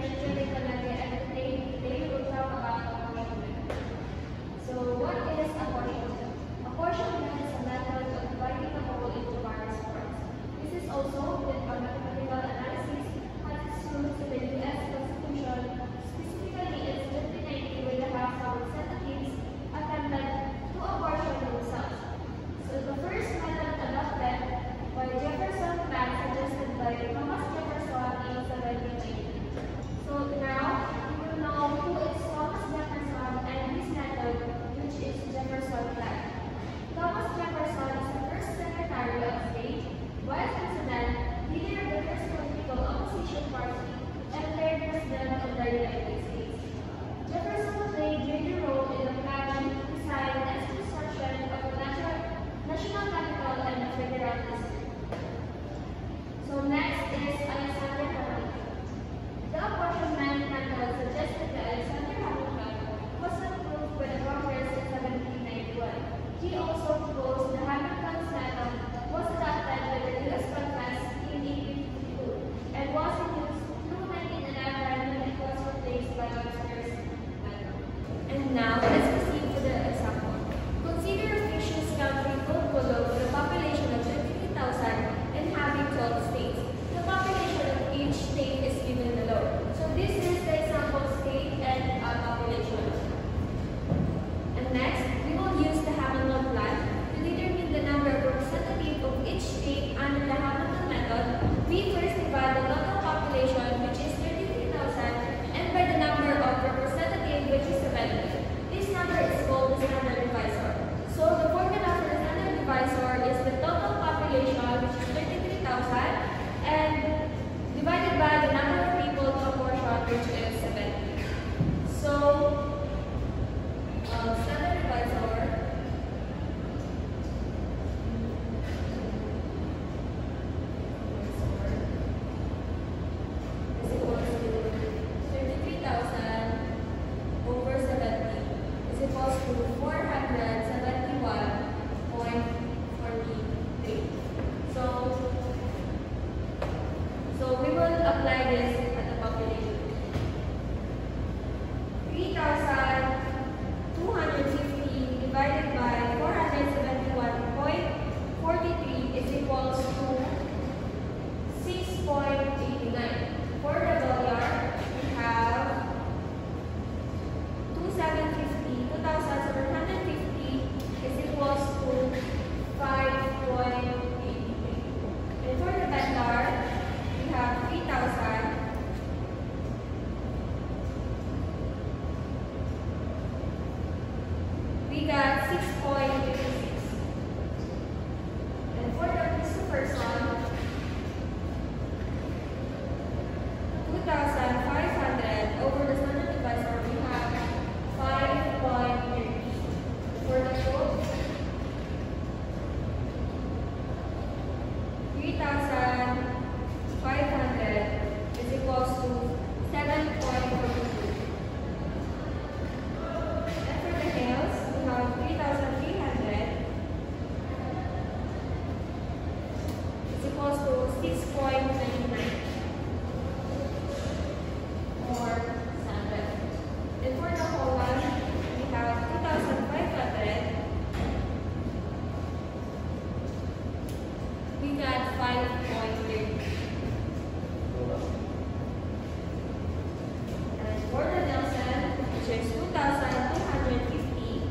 usually collected at the day we will talk about apportionment. So what is apportionment? Apportionment is a method of dividing the whole into various parts. This is also with a mathematical analysis has its roots in the U.S. Constitution, specifically its 1590 with the House of Representatives attempted to apportion themselves. So the first method adopted by Jefferson Plan suggested by Thomas Jefferson in 1790. So now we will know who is Thomas Jefferson and his method, which is Jefferson Plan. Thomas Jefferson is the first Secretary of State, Vice President, leader of the first political opposition party, and third President of the United States. Jefferson played a major role in the planning, design, and construction of the national capital and the federal district. So next is Alexander Hamilton. The apportionment method suggested by Alexander Hamilton was approved by the Congress in 1791. He also proposed the Hamilton's method was adopted by the U.S. Congress in 1852 and was in use through 1911 when it was replaced by Webster's method. And now let's proceed to the example. Consider a fictitious country called Polo with a population of 23,000 and having 12 states. The population of each state is given below. So this is the example state and population. And next, we will use the Hamilton plan to determine the number of representatives of each state under the Hamilton method. We first divide the total population, which is 33,000, and by the number of representatives, which is 70. This number is called the standard divisor. So the formula for the standard divisor is the total population, which is 33,000, and divided by the number of people to apportion, which is 70. So standard divisor is equal to 33,000 over 70 is equal to 471.43. So we will apply this at the population. 3,250 divided by 471.43 is equal to 6.89. For the dollar, we have 2,750 is equal to 5.83. And for the dollar, we have 3,000. We got 6.86. And for the Christopher son, 2,500 over the standard divisor, we have 5.30. For the gold, 3,500 is equal to 7.42. And for the nails, we have 3,300 is equal to 6.99. Or standard. And for the whole one, we have 2,500. We got 5.30. And for the Nelson, which is 2,250,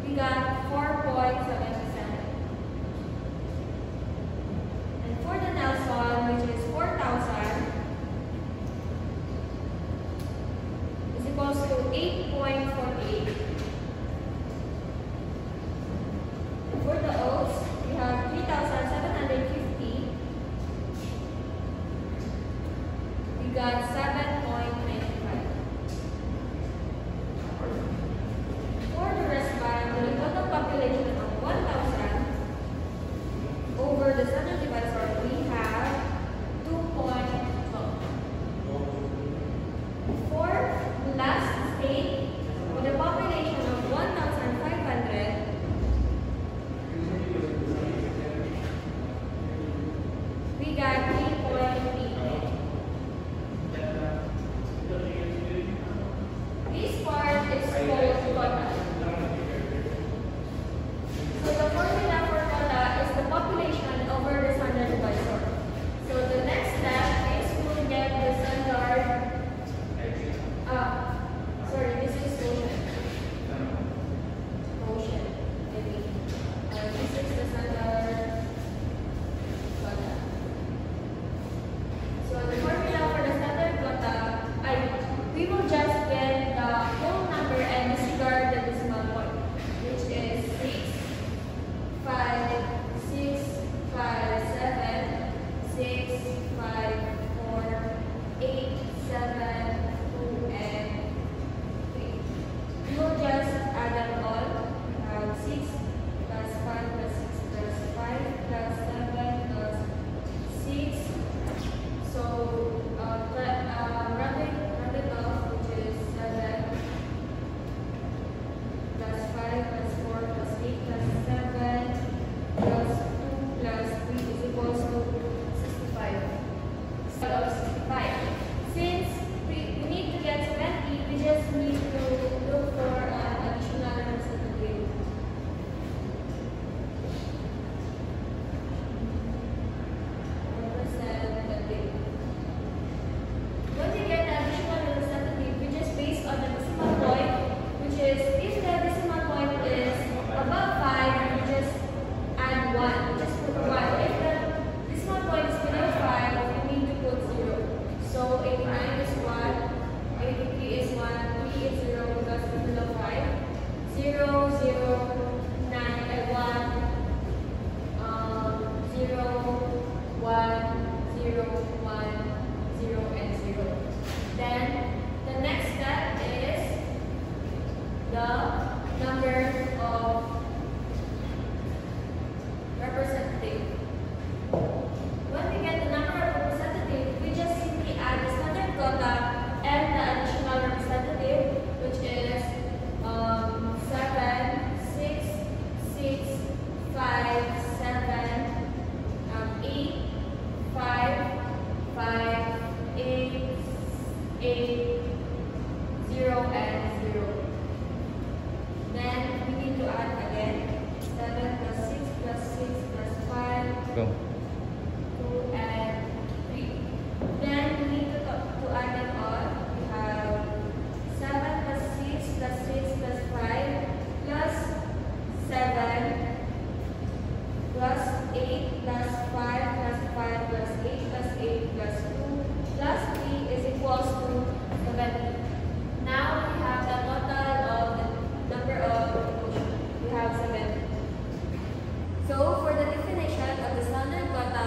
we got 4.77. And for the Nelson, which is 4,000, is equals to 8.48. And for the oats, we have 3,750. We got 7.95. For the rest band, the total population of 1,000 over the standard divisor, we have 2.12. For the last state, with a population of 1,500, we got 3.3. 7, 2, and 3. You will just add them all. You have 6 plus 5 plus 6 plus 5 plus 7 plus 6. So, round it off, which is 7 plus 5 plus 4 plus 8 plus 7 plus 2 plus 3 is equals to 65. So, 65. Since we need to get 70, we just need to look for an additional representative. When we get the additional representative, we just base on the decimal point, which is if the decimal point is above 5, we just add 1. We just put 1. If the decimal point is below 5, we need to put 0. So 89 is 1, 83 is 1, 3 is 0 because it's below 5. 0, 0, 9, and 1, 0, 1, 0, 1, 0, and 0. Then the next step is the number of representative. When we get the number of representative, we just simply add the standard quota and the additional representative, which is 7, 6, 6, 5, 7, 8, 5, 5, 8, 8, 0, and 0. Then we need to add again 7 plus 6 plus 6 plus 5. Go. 2 and 3. Then we need to add them all. We have 7 plus 6 plus 6 plus 5 plus 7 plus 8 plus 5 plus 5 plus 8 plus 8 plus 2 plus 3 is equals to 70. Now we have the total of the number of quotient. We have 70. So for the definition of the standard quota,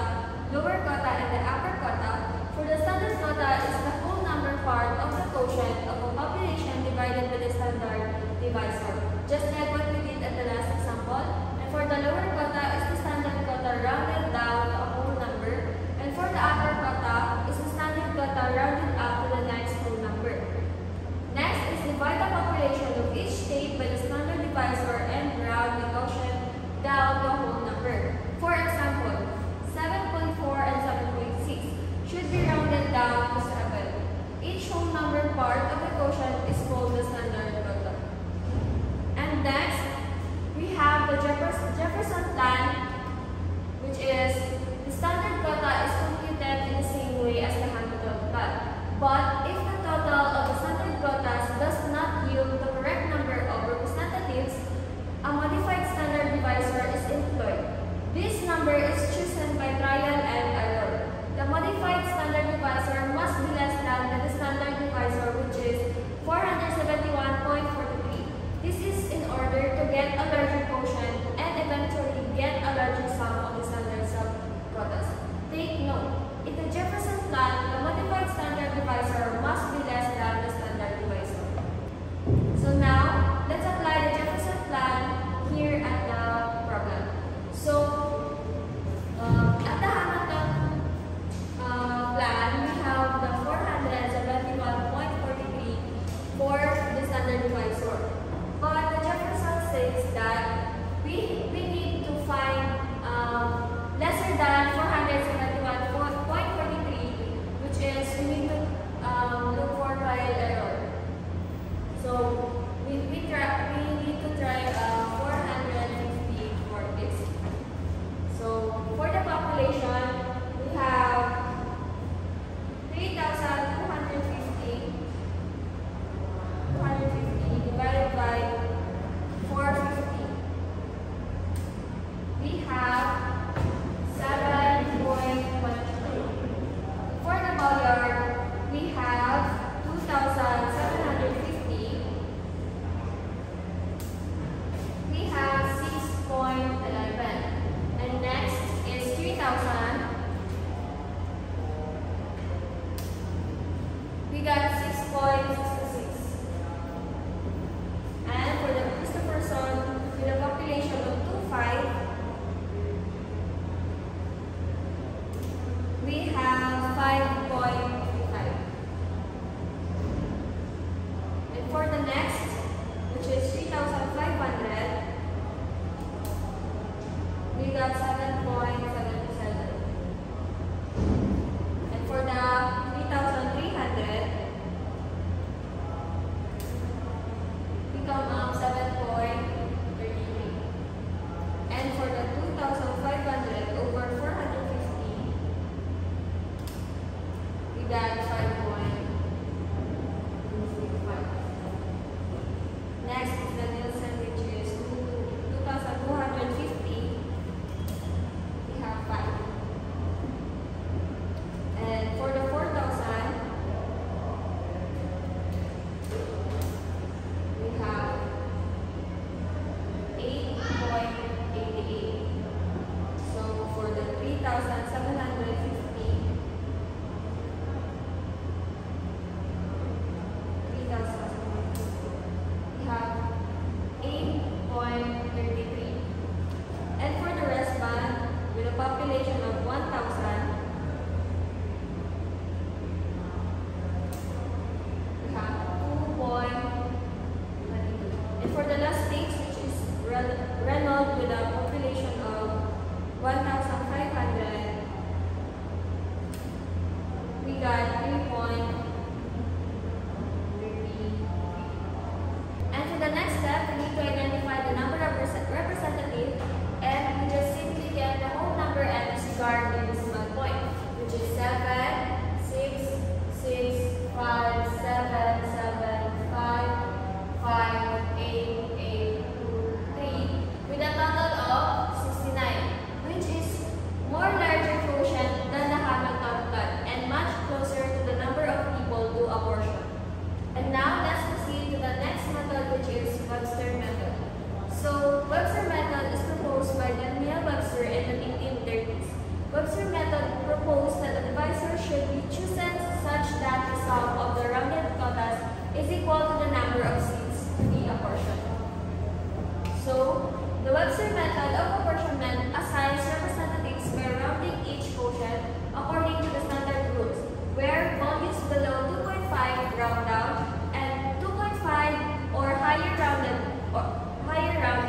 lower quota, and the upper quota, for the standard quota is the whole number part of the quotient of a population divided by the standard divisor, just like what we did at the last example. And for the lower quota is the standard quota rounded down to a whole number, and for the upper quota is the standard quota rounded up to the next whole number. Next is divide the population of each state by the standard divisor and round the quotient down to a whole number. For example, 7.4 and 7.6 should be rounded down to 7. Each whole number part of the quotient is called the standard quota. And then we have 5.5. And for the next, which is 3,500, we got 7.77. And for the 3,300, we come up 7.33. And for the 2,500 over 450, we got 5.65. Next is the Nielsen, which is 2,250. We have 5. And for the 4,000, we have 8.88. So for the 3,750, 3,750, we have 8.33. And for the rest band, with a population of 1,000, we have 2.22. And for the last stage, which is Renault, with a population of 1,500, we got 3.33. And for the next step, we need to identify the number of representatives, and we just simply get the whole number and disregard the decimal point, which is 7, 6, 6, 5, 7, 7, 5, 5, 8, 8, 2, 3, with a total of 69, which is more larger quotient than the Hamilton cut and much closer to the number of people to a portion. And now let's proceed to the next method, which is Webster method. So Webster method is proposed by Daniel Webster in the 1830s. Webster method proposed that the divisor should be chosen such that the sum of the rounded totals is equal to the number of seats to be apportioned. So the Webster method of apportionment assigns representatives by rounding each quotient according to the standard rules, where values below 2.5 round down and 2.5 or higher round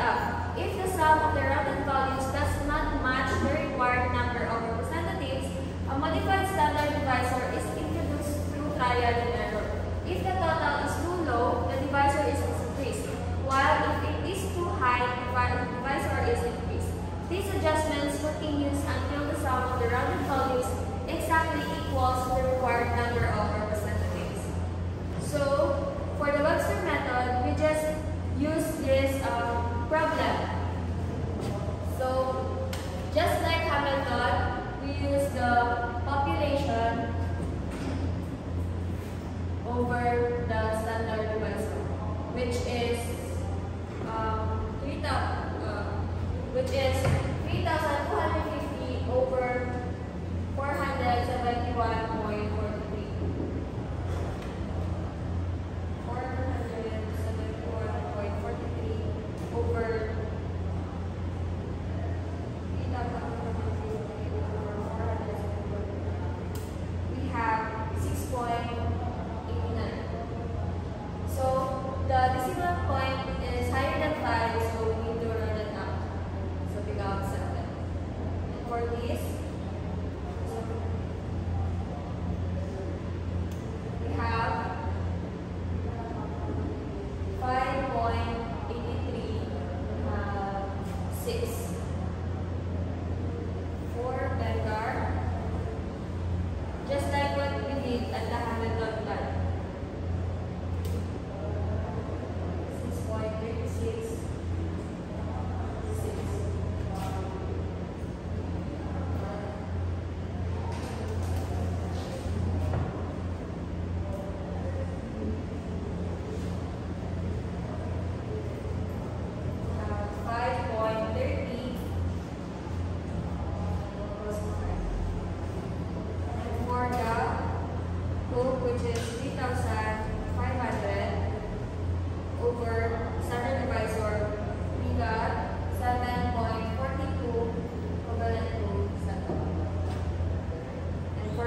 up. If the sum of the rounded values does not match the required number of representatives, a modified standard divisor is introduced through trial and error. If the total is too low, the divisor is increased, while if it is too high, the divisor is increased. These adjustments continues until the sum of the rounded values exactly equals the required number of representatives. So, for the Webster method, we just use this problem. So, just like Hamilton, we use the population over the standard divisor, which is 3,250 over 400.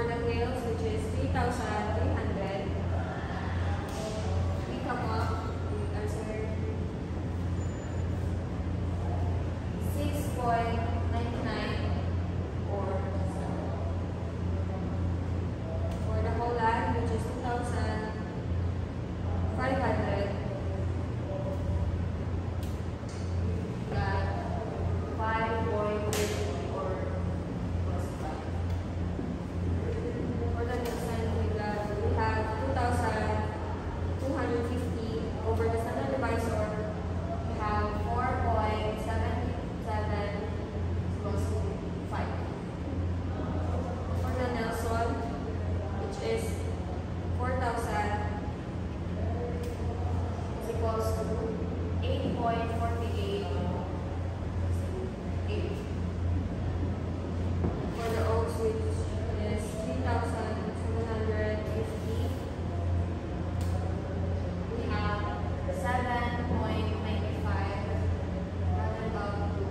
for the tails, which is 3,300, we come up with answer 6.99 or 7. For the whole land, which is 2,500, got 5.8 or plus 5. For the next one, we have 2,250 over the standard divisor. We have 4.77 plus 5. For the Nelson, which is 4,000 is equals to 8.48 8. For the Oaks, which is 3,750, we have 7.95 rounded up to 0.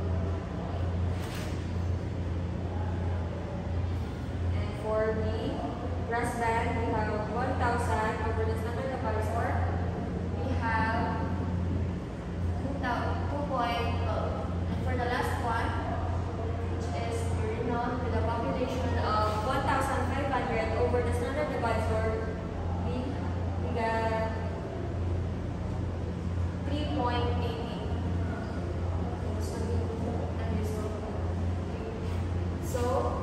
And for the grass band, we have 1,000 over the standard divisor. We have 2.0. And for the last one, which is Renown, with a population of 1,500 over the standard divisor, we got 3.88. And this one. So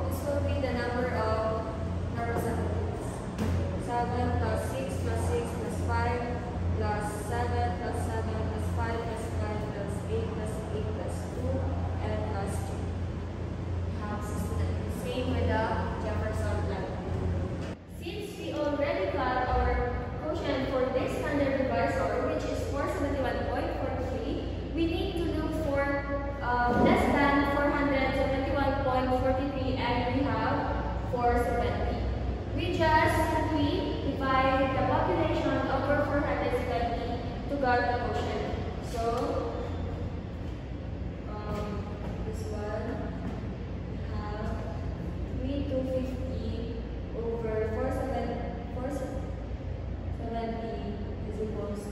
this will be the number of representatives. 7 plus 6 plus 6 plus 5 plus 7 plus 7 plus 5 plus 5 plus 8 plus 8 plus 2 and plus 2. Same with the Jefferson level. Since we already got our quotient for this standard divisor, which is 471.43, we need to look for less than 471.43, and we have 470. We just simply divide the population over 470 to get the quotient. So this one we have 3,250 over 470 is equals to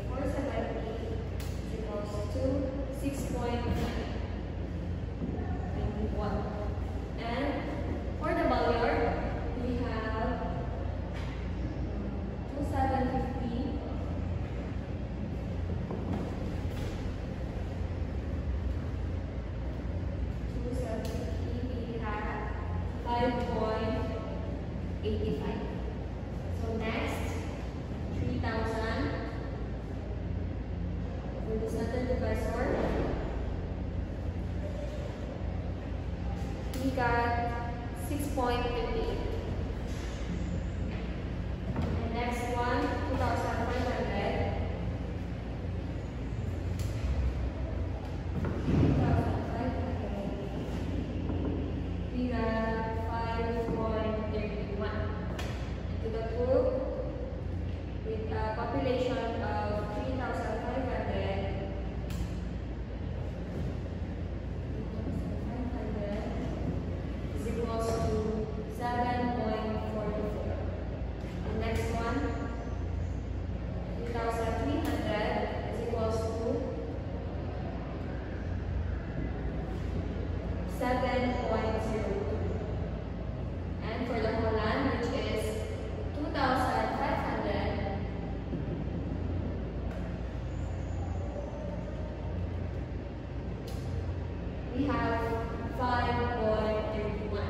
470 is equals to 6.91. And for the Balliard, we have 2,750 we have 5.85. So next, 3,000 for the standard divisor. We got 6.58. And next one, 2,500. 2,500. We got 5.31. And to the group, with a population of 3,500, is equals to 7.44. The next one, 3,300 is equals to 7.02. And for the whole land, which is 2,500, we have 5.31.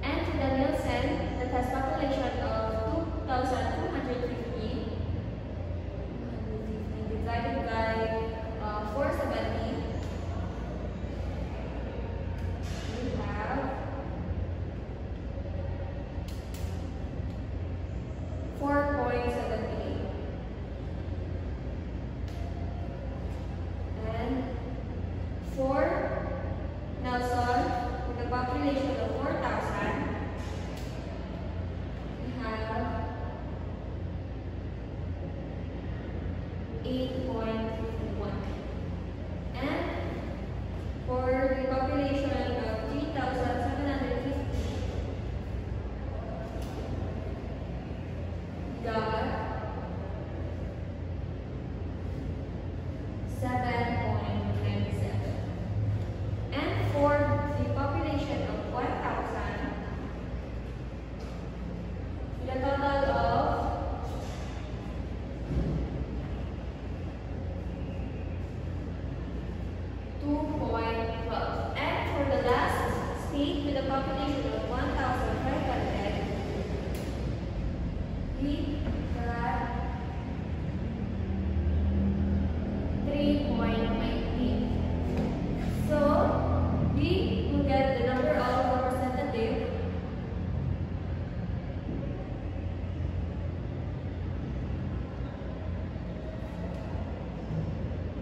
And to the Nielsen, that has population of 2,250, divided by 470, we have 4.78. And for Nelson, with a population of 4,000, we have 8.51. And for the population state with a population of 1,500, we got 3.19. So we will get the number of representative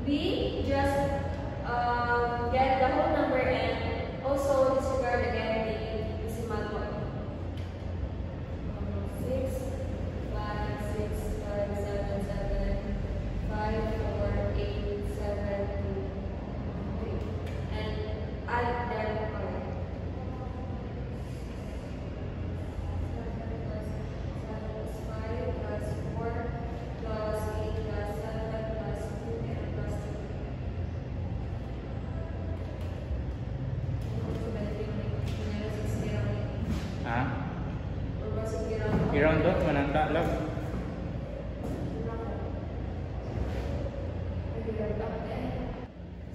we just get the whole number and also disregard again the decimal point. 6, 5, 6, 5, 7, 7, 5, 4, 8, 7, 2, 3. And add them all. 7 plus 5 plus 4 plus 8 plus 7 plus 2 and plus 2. Ha? I-round doon, mananta lang.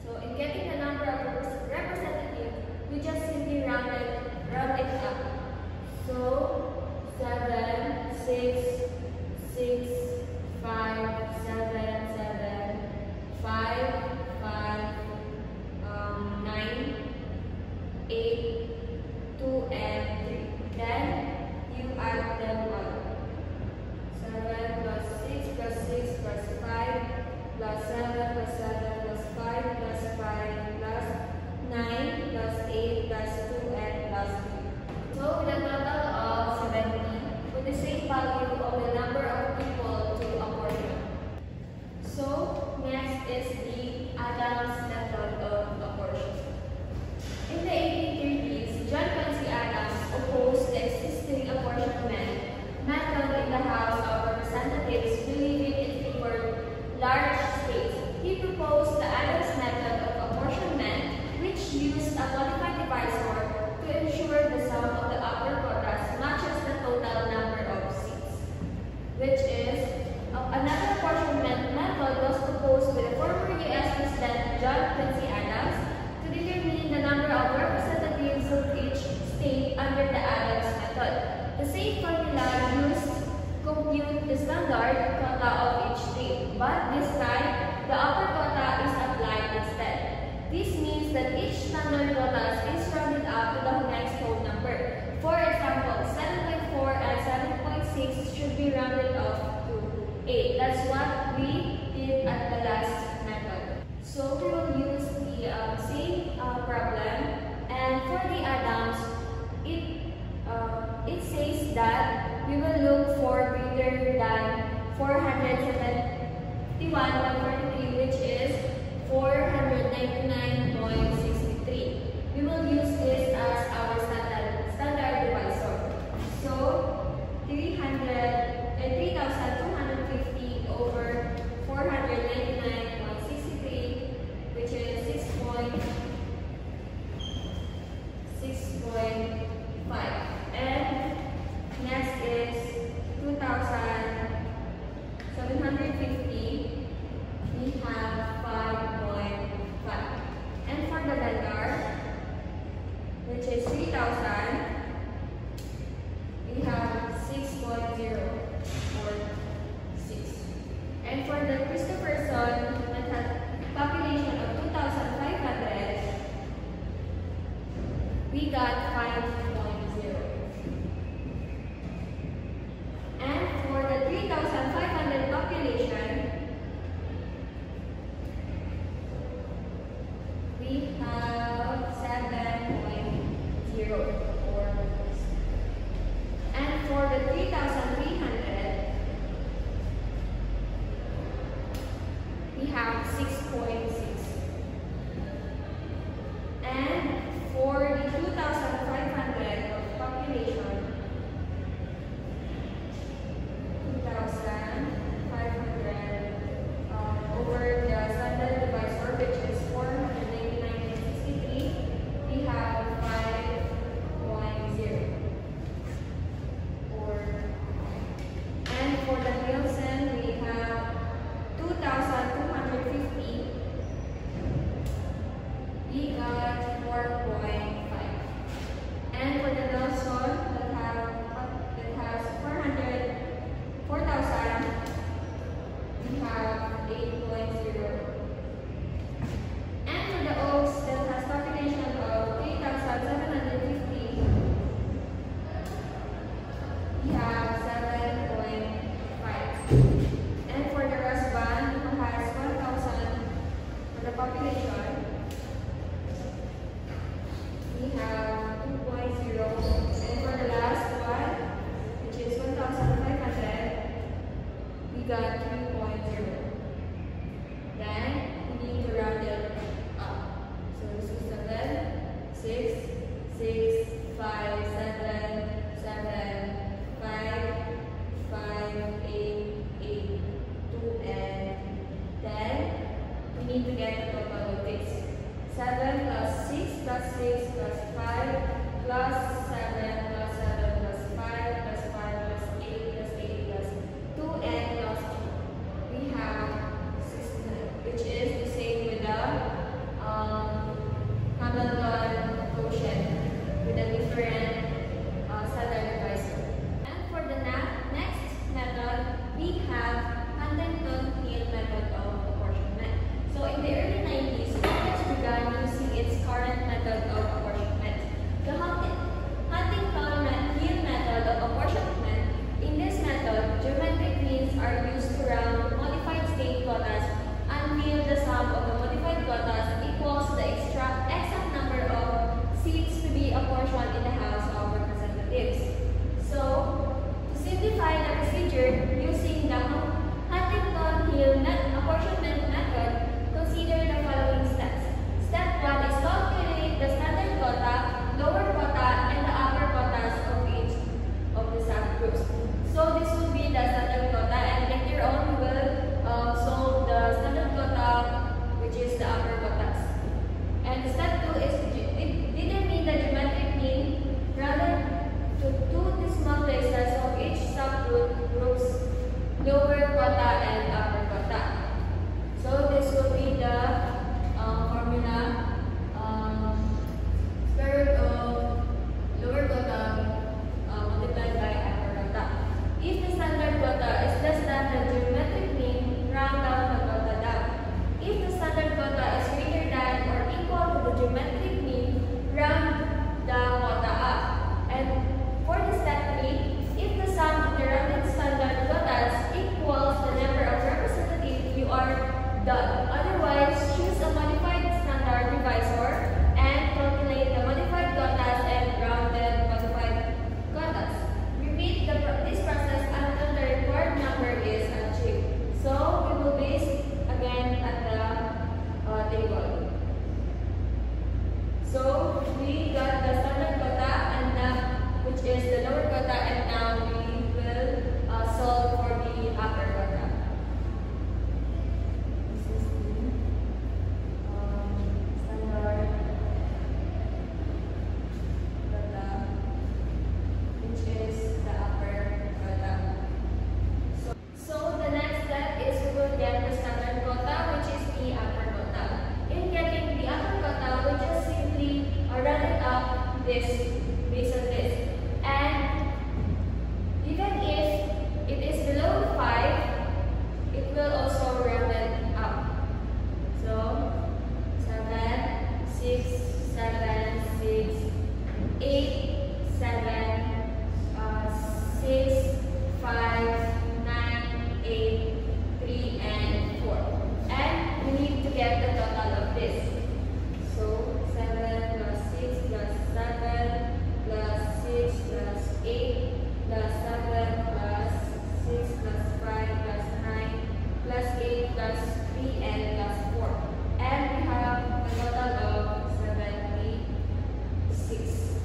So in getting the number of representatives, we just simply round it up. So 7, 6, 6, 5, 7, 7, 5, 5, 9, 8, 2, and 3. Then you add them all. 7 plus 6 plus 6 plus 5 plus 7 plus 7 plus 5 plus 5 plus 9 plus 8 plus 2 and plus 3. So with a total of 70, with the same value of the number of people to apportion. So next is the Adams method of apportion. In the 1830s, John Quincy Adams opposed the existing apportionment method in the House of Representatives, believing it favored large states. He proposed the Adams method of apportionment, which used a qualified divisor to ensure the sum of the upper quotas matches the total number of seats, which is another apportionment method was proposed by the former U.S. President John Quincy Adams to determine the number of representatives of each state under the Adams method. The same formula used to compute the standard quota of each state, but this time the upper quota is applied instead. This means that each standard quota is rounded up to the next whole number. For example, 7.4 and 7.6 should be rounded off to 8. That's what we did at the last method. So we will use the same problem, and for the Adams, it says that we will look for greater than 471.43, which is 499.63. We will use this as our standard divisor. So 3,250 over 499.63, which is 6.5. And next is 2,750. We have 5.5. And for the Vanguard, which is 3,000, we have 6.0 or 6. And for the Christopherson method, population of 2,500, we got 5.0. And for the 3,500 population, we have 7.0 or. And for the 3,300, we have 6.6. And for the 2,500, plus 6 plus 5 plus 7 plus 7 plus 5 plus 5 plus 8 plus 8 plus 2 and plus 2. We have 69, which is the same with the Hamilton quotient with a different standard divisor. And for the next method, we have Huntington-Hill method of apportionment. So in the early 90s, Congress began using its current method of apportionment. The Huntington-Hill method of apportionment. In this method, geometric means are used to round modified state quotas until the sum of the modified quotas equals the exact number of seats to be apportioned in the House of Representatives. So, to simplify the procedure using the Huntington-Hill apportionment method, consider the following steps. Step 1 is calculate the standard quota, lower quota, and the upper quotas of each of the subgroups. So this will be the standard quota, and later on we will solve the standard quota, which is the upper quotas. And step 2 is determine the geometric mean rather to two decimal places of each subgroup's lower quota and upper quota. So this will be the formula square root of lower quota multiplied by upper quota. If the standard quota is less than the geometric mean, round down the quota down. If the standard quota is greater than or equal to the geometric mean, round the quota up. And for the step 3, if the sum of the rounded standard quotas equals the number of representatives, you are done. Otherwise, choose a modified standard divisor and calculate the modified quotas and rounded modified quotas. Repeat this process until the required number is achieved. So, we will base again at the table. So, we got the standard quota and which is the lower quota, and now we will solve for the upper quota. This is the standard quota, which is the upper quota. So the next step is we will get the standard quota, which is the upper quota. In getting the upper quota, we just simply round it up this based on this. And even if it is below 5, it will also round it up. So 7, 6, 7, 6, 8, 7, 6, 5, 9, 8, 3, and 4. And we need to get the total of this. So 7 plus 6 plus 7 plus 6 plus 8 plus 7 plus 6 plus 5 plus 9 plus 8 plus 3 and plus 4. And we have a total of 76.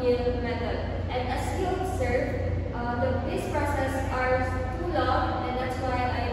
Hill method. And as you observe, these processes are too long, and that's why I